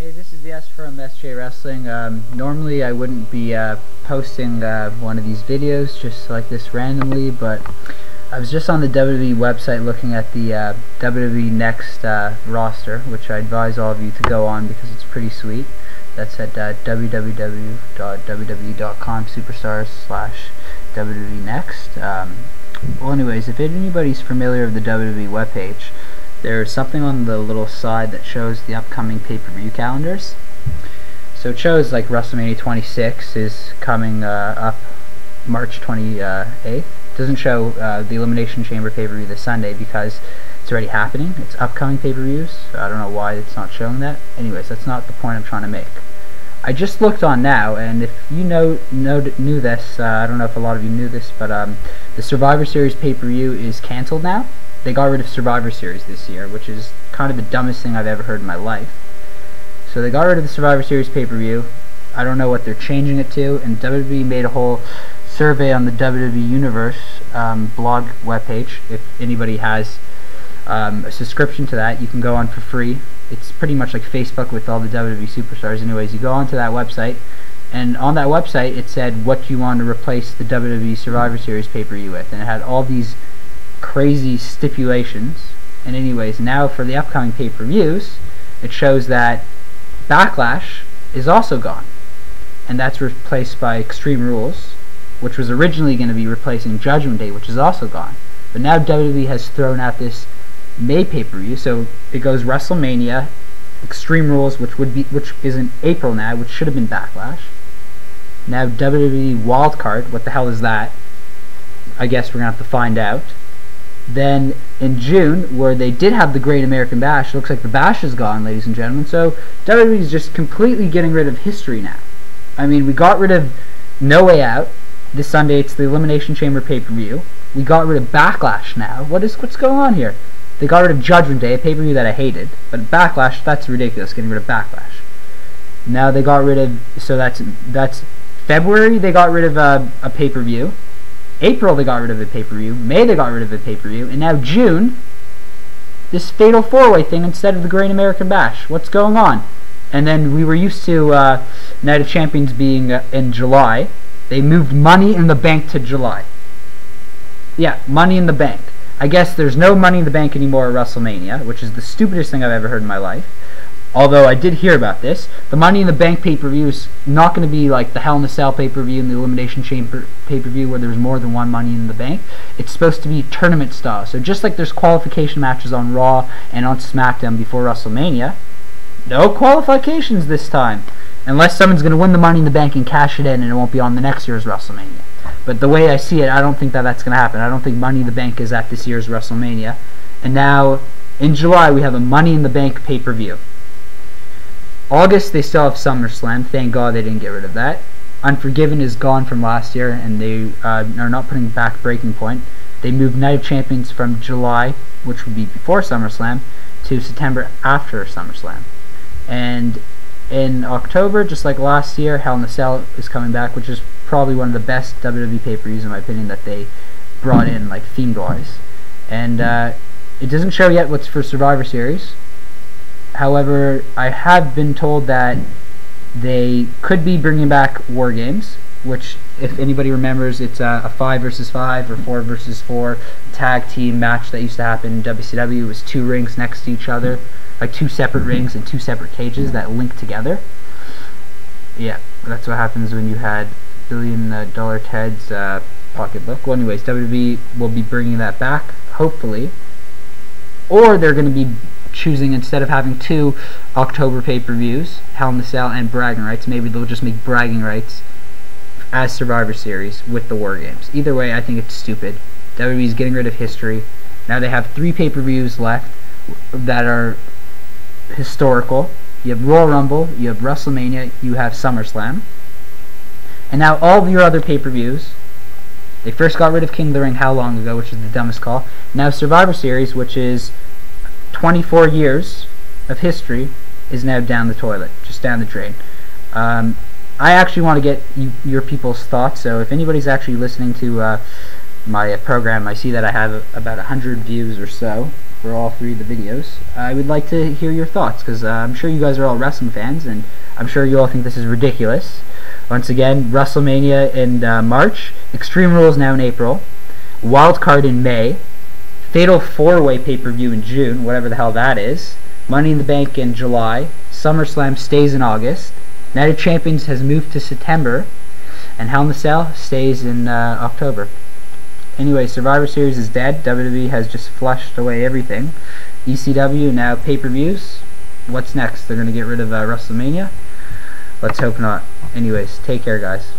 Hey, this is the S from SJWrestling. Normally I wouldn't be posting one of these videos just like this randomly, but I was just on the WWE website looking at the WWE Next roster, which I advise all of you to go on because it's pretty sweet. That's at www.superstars/WWE Next. Well, anyways, if anybody's familiar with the WWE webpage, there's something on the little side that shows the upcoming pay-per-view calendars. So it shows like WrestleMania 26 is coming up March 28th. Doesn't show the Elimination Chamber pay-per-view this Sunday because it's already happening. It's upcoming pay-per-views. So I don't know why it's not showing that. Anyways, that's not the point I'm trying to make. I just looked on now, and if you knew this, I don't know if a lot of you knew this, but the Survivor Series pay-per-view is canceled now. They got rid of Survivor Series this year, which is kind of the dumbest thing I've ever heard in my life. So they got rid of the Survivor Series pay-per-view. I don't know what they're changing it to, and WWE made a whole survey on the WWE Universe blog webpage. If anybody has a subscription to that, you can go on for free. It's pretty much like Facebook with all the WWE superstars. Anyways, you go onto that website, and on that website it said what you want to replace the WWE Survivor Series pay-per-view with, and it had all these crazy stipulations. And anyways, now for the upcoming pay-per-views, it shows that Backlash is also gone, and that's replaced by Extreme Rules, which was originally going to be replacing Judgment Day, which is also gone. But now WWE has thrown out this May pay-per-view, so it goes WrestleMania, Extreme Rules, which is in April now, which should have been Backlash. Now WWE Wildcard, what the hell is that? I guess we're gonna have to find out. Then in June, where they did have the Great American Bash, it looks like the Bash is gone, ladies and gentlemen. So WWE is just completely getting rid of history now. I mean, we got rid of No Way Out. This Sunday it's the Elimination Chamber pay-per-view. We got rid of Backlash now. What's going on here? They got rid of Judgment Day, a pay-per-view that I hated. But Backlash, that's ridiculous, getting rid of Backlash. Now they got rid of, so that's February, they got rid of a pay-per-view. April they got rid of a pay-per-view. May they got rid of a pay-per-view. And now June, this Fatal 4-Way thing instead of the Great American Bash. What's going on? And then we were used to Night of Champions being in July. They moved Money in the Bank to July. Yeah, Money in the Bank. I guess there's no Money in the Bank anymore at WrestleMania, which is the stupidest thing I've ever heard in my life. Although I did hear about this. The Money in the Bank pay-per-view is not going to be like the Hell in a Cell pay-per-view and the Elimination Chamber pay-per-view where there's more than one Money in the Bank. It's supposed to be tournament style. So just like there's qualification matches on Raw and on SmackDown before WrestleMania, no qualifications this time. Unless someone's going to win the Money in the Bank and cash it in, and it won't be on the next year's WrestleMania. But the way I see it, I don't think that's going to happen. I don't think Money in the Bank is at this year's WrestleMania. And now, in July, we have a Money in the Bank pay-per-view. August, they still have SummerSlam. Thank God they didn't get rid of that. Unforgiven is gone from last year, and they are not putting back Breaking Point. They moved Night of Champions from July, which would be before SummerSlam, to September after SummerSlam. And in October, just like last year, Hell in a Cell is coming back, which is probably one of the best WWE pay-per-views, in my opinion, that they brought in, like, themed-wise. And it doesn't show yet what's for Survivor Series. However, I have been told that they could be bringing back War Games, which, if anybody remembers, it's a 5 versus 5 or 4 versus 4 tag team match that used to happen in WCW. It was 2 rings next to each other, like 2 separate rings and 2 separate cages that link together. Yeah, that's what happens when you had $1 Billion Ted's pocketbook. Well, anyways, WWE will be bringing that back, hopefully. Or they're going to be choosing, instead of having 2 October pay-per-views, Hell in a Cell and Bragging Rights, maybe they'll just make Bragging Rights as Survivor Series with the War Games. Either way, I think it's stupid. WWE's getting rid of history. Now they have 3 pay-per-views left that are historical. You have Royal Rumble, you have WrestleMania, you have SummerSlam. And now all of your other pay-per-views, they first got rid of King of the Ring how long ago, which is the dumbest call. Now Survivor Series, which is 24 years of history, is now down the toilet, just down the drain. I actually want to get your people's thoughts, so if anybody's actually listening to my program, I see that I have about 100 views or so. for all 3 of the videos. I would like to hear your thoughts, because I'm sure you guys are all wrestling fans, and I'm sure you all think this is ridiculous. Once again, WrestleMania in March, Extreme Rules now in April, Wild Card in May, Fatal 4-Way pay-per-view in June, whatever the hell that is, Money in the Bank in July, SummerSlam stays in August, Night of Champions has moved to September, and Hell in a Cell stays in October. Anyway, Survivor Series is dead. WWE has just flushed away everything. ECW, now pay-per-views. What's next? They're going to get rid of WrestleMania? Let's hope not. Anyways, take care, guys.